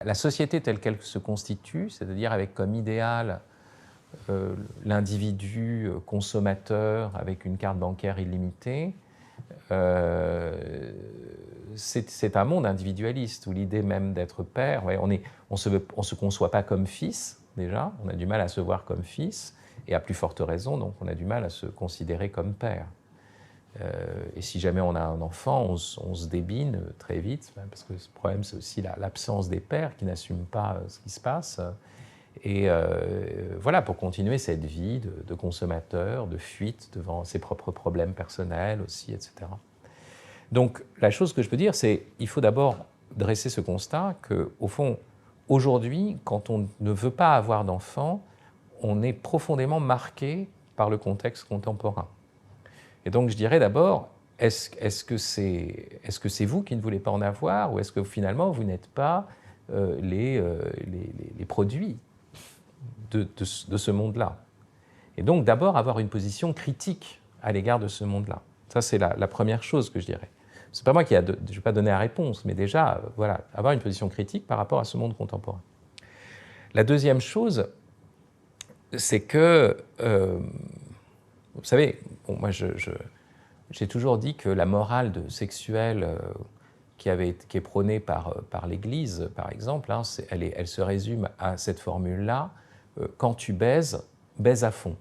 la société telle qu'elle se constitue, c'est-à-dire avec comme idéal l'individu consommateur avec une carte bancaire illimitée, c'est un monde individualiste où l'idée même d'être père, ouais, on se conçoit pas comme fils déjà, on a du mal à se voir comme fils, et à plus forte raison, donc on a du mal à se considérer comme père. Et si jamais on a un enfant, on se débine très vite, parce que ce problème, c'est aussi l'absence des pères qui n'assument pas ce qui se passe. Et voilà, pour continuer cette vie de consommateur, de fuite devant ses propres problèmes personnels aussi, etc. Donc la chose que je peux dire, c'est qu'il faut d'abord dresser ce constat qu'au fond, aujourd'hui, quand on ne veut pas avoir d'enfant, on est profondément marqué par le contexte contemporain. Et donc je dirais d'abord, est-ce que c'est vous qui ne voulez pas en avoir, ou est-ce que finalement vous n'êtes pas les produits de ce monde-là? Et donc d'abord avoir une position critique à l'égard de ce monde-là. Ça c'est la première chose que je dirais. C'est pas moi je ne vais pas donner la réponse, mais déjà, voilà, avoir une position critique par rapport à ce monde contemporain. La deuxième chose, c'est que, vous savez, bon, moi j'ai toujours dit que la morale sexuelle qui est prônée par l'Église, par exemple, hein, elle se résume à cette formule-là, quand tu baises, baise à fond.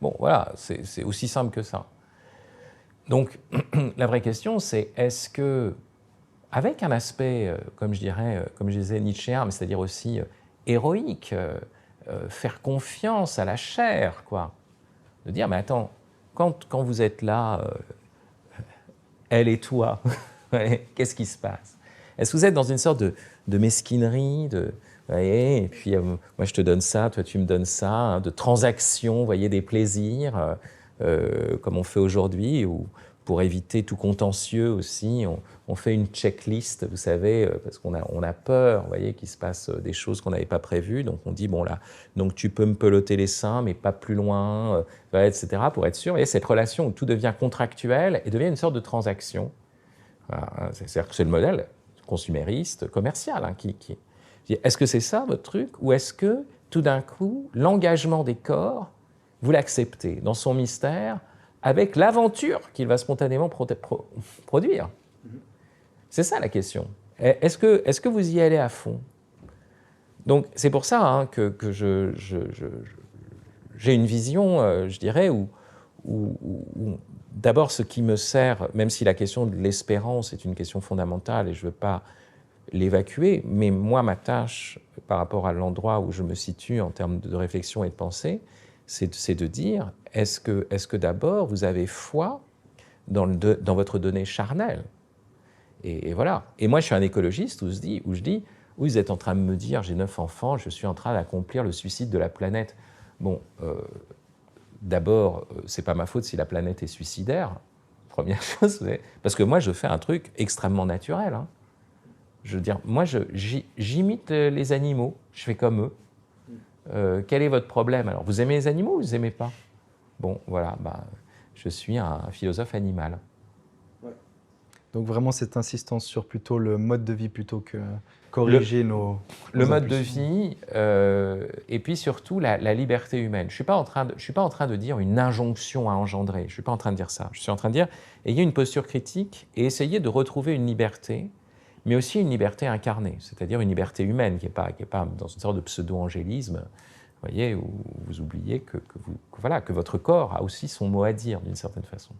Bon, voilà, c'est aussi simple que ça. Donc, la vraie question, c'est est-ce que, avec un aspect, comme je disais, nietzschéen, c'est-à-dire aussi héroïque, faire confiance à la chair, quoi, de dire, mais attends, quand vous êtes là, elle et toi, qu'est-ce qui se passe? Est-ce que vous êtes dans une sorte de mesquinerie, voyez, et puis moi je te donne ça, toi tu me donnes ça, hein, de transaction, voyez, des plaisirs, comme on fait aujourd'hui, ou pour éviter tout contentieux aussi, on fait une checklist, vous savez, parce qu'on a peur, vous voyez, qu'il se passe des choses qu'on n'avait pas prévues, donc on dit, bon là, donc tu peux me peloter les seins, mais pas plus loin, etc., pour être sûr. Vous voyez, cette relation où tout devient contractuel et devient une sorte de transaction. Voilà, c'est-à-dire que c'est le modèle consumériste, commercial, hein, est-ce que c'est ça votre truc, ou est-ce que tout d'un coup, l'engagement des corps, vous l'acceptez dans son mystère, avec l'aventure qu'il va spontanément produire? C'est ça la question. Est-ce que vous y allez à fond? Donc c'est pour ça hein, que j'ai une vision, je dirais, où d'abord ce qui me sert, même si la question de l'espérance est une question fondamentale et je ne veux pas l'évacuer, mais moi ma tâche par rapport à l'endroit où je me situe en termes de réflexion et de pensée, c'est de dire, est-ce que d'abord vous avez foi dans votre donnée charnelle? Et voilà. Et moi je suis un écologiste où je dis, oui, vous êtes en train de me dire, j'ai 9 enfants, je suis en train d'accomplir le suicide de la planète. Bon, d'abord, c'est pas ma faute si la planète est suicidaire, première chose, parce que moi je fais un truc extrêmement naturel. Hein. Je veux dire, moi j'imite les animaux, je fais comme eux. Quel est votre problème? Alors, vous aimez les animaux ou vous les aimez pas? Bon, voilà, bah, je suis un philosophe animal. Ouais. Donc vraiment cette insistance sur plutôt le mode de vie plutôt que corriger nos mode de impulsions. vie et puis surtout la liberté humaine. Je suis pas en train de dire une injonction à engendrer, je suis pas en train de dire ça. Je suis en train de dire, ayez une posture critique et essayez de retrouver une liberté, mais aussi une liberté incarnée, c'est-à-dire une liberté humaine qui est pas dans une sorte de pseudo-angélisme, vous voyez, où vous oubliez que votre corps a aussi son mot à dire d'une certaine façon.